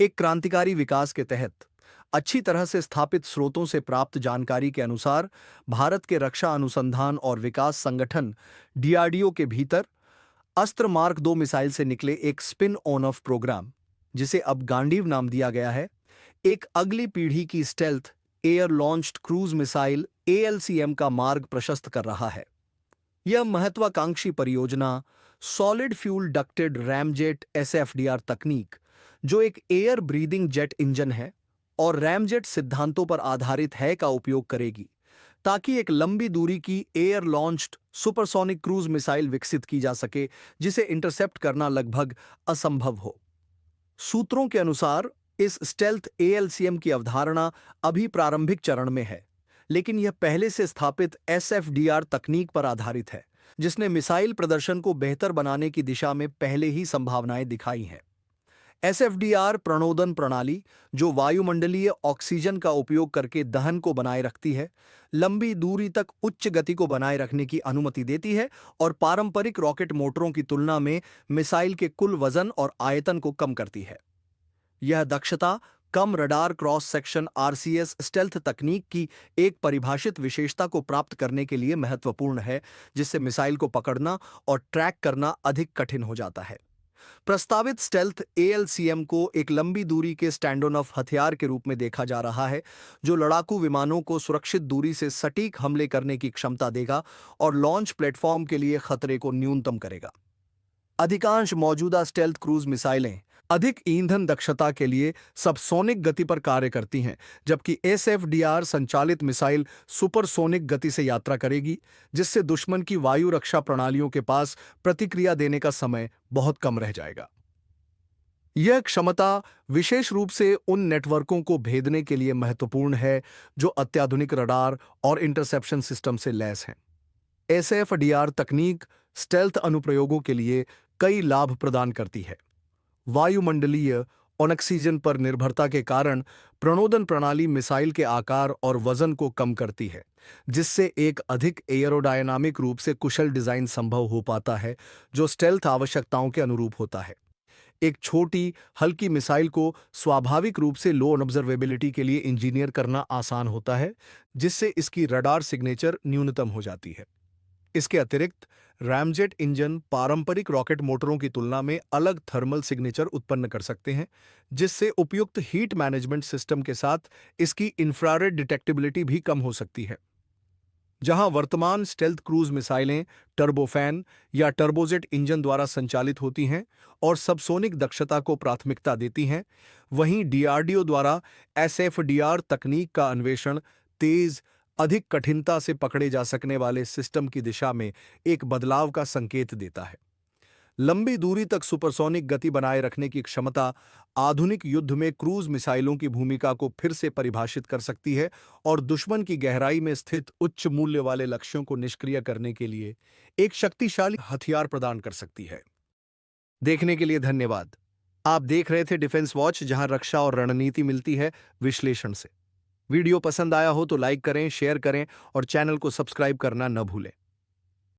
एक क्रांतिकारी विकास के तहत अच्छी तरह से स्थापित स्रोतों से प्राप्त जानकारी के अनुसार भारत के रक्षा अनुसंधान और विकास संगठन डीआरडीओ के भीतर अस्त्र मार्क 2 मिसाइल से निकले एक स्पिन ऑन ऑफ प्रोग्राम, जिसे अब गांडीव नाम दिया गया है, एक अगली पीढ़ी की stealth air launched cruise missile ALCM का मार्ग प्रशस्त कर रहा है। यह महत्वाकांक्षी परियोजना solid fuel ducted ramjet SFDR तकनीक, जो एक एयर ब्रीदिंग जेट इंजन है और रैमजेट सिद्धांतों पर आधारित है, का उपयोग करेगी ताकि एक लंबी दूरी की air launched supersonic cruise missile विकसित की जा सके, जिसे इंटरसेप्ट करना लगभग असंभव हो। सूत्रों के अनुसार इस स्टेल्थ एएलसीएम की अवधारणा अभी प्रारंभिक चरण में है, लेकिन यह पहले से स्थापित एसएफडीआर तकनीक पर आधारित है, जिसने मिसाइल प्रदर्शन को बेहतर बनाने की दिशा में पहले ही संभावनाएं दिखाई हैं। एसएफडीआर प्रणोदन प्रणाली, जो वायुमंडलीय ऑक्सीजन का उपयोग करके दहन को बनाए रखती है, लंबी दूरी तक उच्च गति को बनाए रखने की अनुमति देती है और पारंपरिक रॉकेट मोटरों की तुलना में मिसाइल के कुल वजन और आयतन को कम करती है। यह दक्षता कम radar cross section RCS stealth तकनीक की एक परिभाषित विशेषता को प्राप्त करने के लिए महत्वपूर्ण है, जिससे मिसाइल को पकड़ना और ट्रैक करना अधिक कठिन हो जाता है। प्रस्तावित स्टेल्थ एएलसीएम को एक लंबी दूरी के स्टैंड ऑफ हथियार के रूप में देखा जा रहा है, जो लड़ाकू विमानों को सुरक्षित दूरी से सटीक हमले करने की क्षमता देगा और लॉन्च प्लेटफॉर्म के लिए खतरे को न्यूनतम करेगा। अधिकांश मौजूदा स्टेल्थ क्रूज मिसाइलें अधिक ईंधन दक्षता के लिए सबसोनिक गति पर कार्य करती हैं, जबकि एसएफडीआर संचालित मिसाइल सुपरसोनिक गति से यात्रा करेगी, जिससे दुश्मन की वायु रक्षा प्रणालियों के पास प्रतिक्रिया देने का समय बहुत कम रह जाएगा। यह क्षमता विशेष रूप से उन नेटवर्कों को भेदने के लिए महत्वपूर्ण है जो अत्याधुनिक रडार और इंटरसेप्शन सिस्टम से लैस हैं। एसएफडीआर तकनीक स्टेल्थ अनुप्रयोगों के लिए कई लाभ प्रदान करती है। वायुमंडलीय ऑक्सीजन पर निर्भरता के कारण प्रणोदन प्रणाली मिसाइल के आकार और वजन को कम करती है, जिससे एक अधिक एयरोडायनामिक रूप से कुशल डिजाइन संभव हो पाता है, जो स्टेल्थ आवश्यकताओं के अनुरूप होता है। एक छोटी हल्की मिसाइल को स्वाभाविक रूप से लो ऑब्जर्वेबिलिटी के लिए इंजीनियर करना आसान होता है, जिससे इसकी रडार सिग्नेचर न्यूनतम हो जाती है। इसके अतिरिक्त रैमजेट इंजन पारंपरिक रॉकेट मोटरों की तुलना में अलग थर्मल सिग्नेचर उत्पन्न कर सकते हैं, जिससे उपयुक्त हीट मैनेजमेंट सिस्टम के साथ इसकी इंफ्रारेड डिटेक्टिबिलिटी भी कम हो सकती है। जहां वर्तमान स्टेल्थ क्रूज मिसाइलें टर्बोफैन या टर्बोजेट इंजन द्वारा संचालित होती हैं और सबसोनिक दक्षता को प्राथमिकता देती हैं, वहीं डीआरडीओ द्वारा एसएफडीआर तकनीक का अन्वेषण तेज, अधिक कठिनता से पकड़े जा सकने वाले सिस्टम की दिशा में एक बदलाव का संकेत देता है। लंबी दूरी तक सुपरसोनिक गति बनाए रखने की क्षमता आधुनिक युद्ध में क्रूज मिसाइलों की भूमिका को फिर से परिभाषित कर सकती है और दुश्मन की गहराई में स्थित उच्च मूल्य वाले लक्ष्यों को निष्क्रिय करने के लिए एक शक्तिशाली हथियार प्रदान कर सकती है। देखने के लिए धन्यवाद। आप देख रहे थे डिफेंस वॉच, जहां रक्षा और रणनीति मिलती है विश्लेषण से। वीडियो पसंद आया हो तो लाइक करें, शेयर करें और चैनल को सब्सक्राइब करना न भूलें।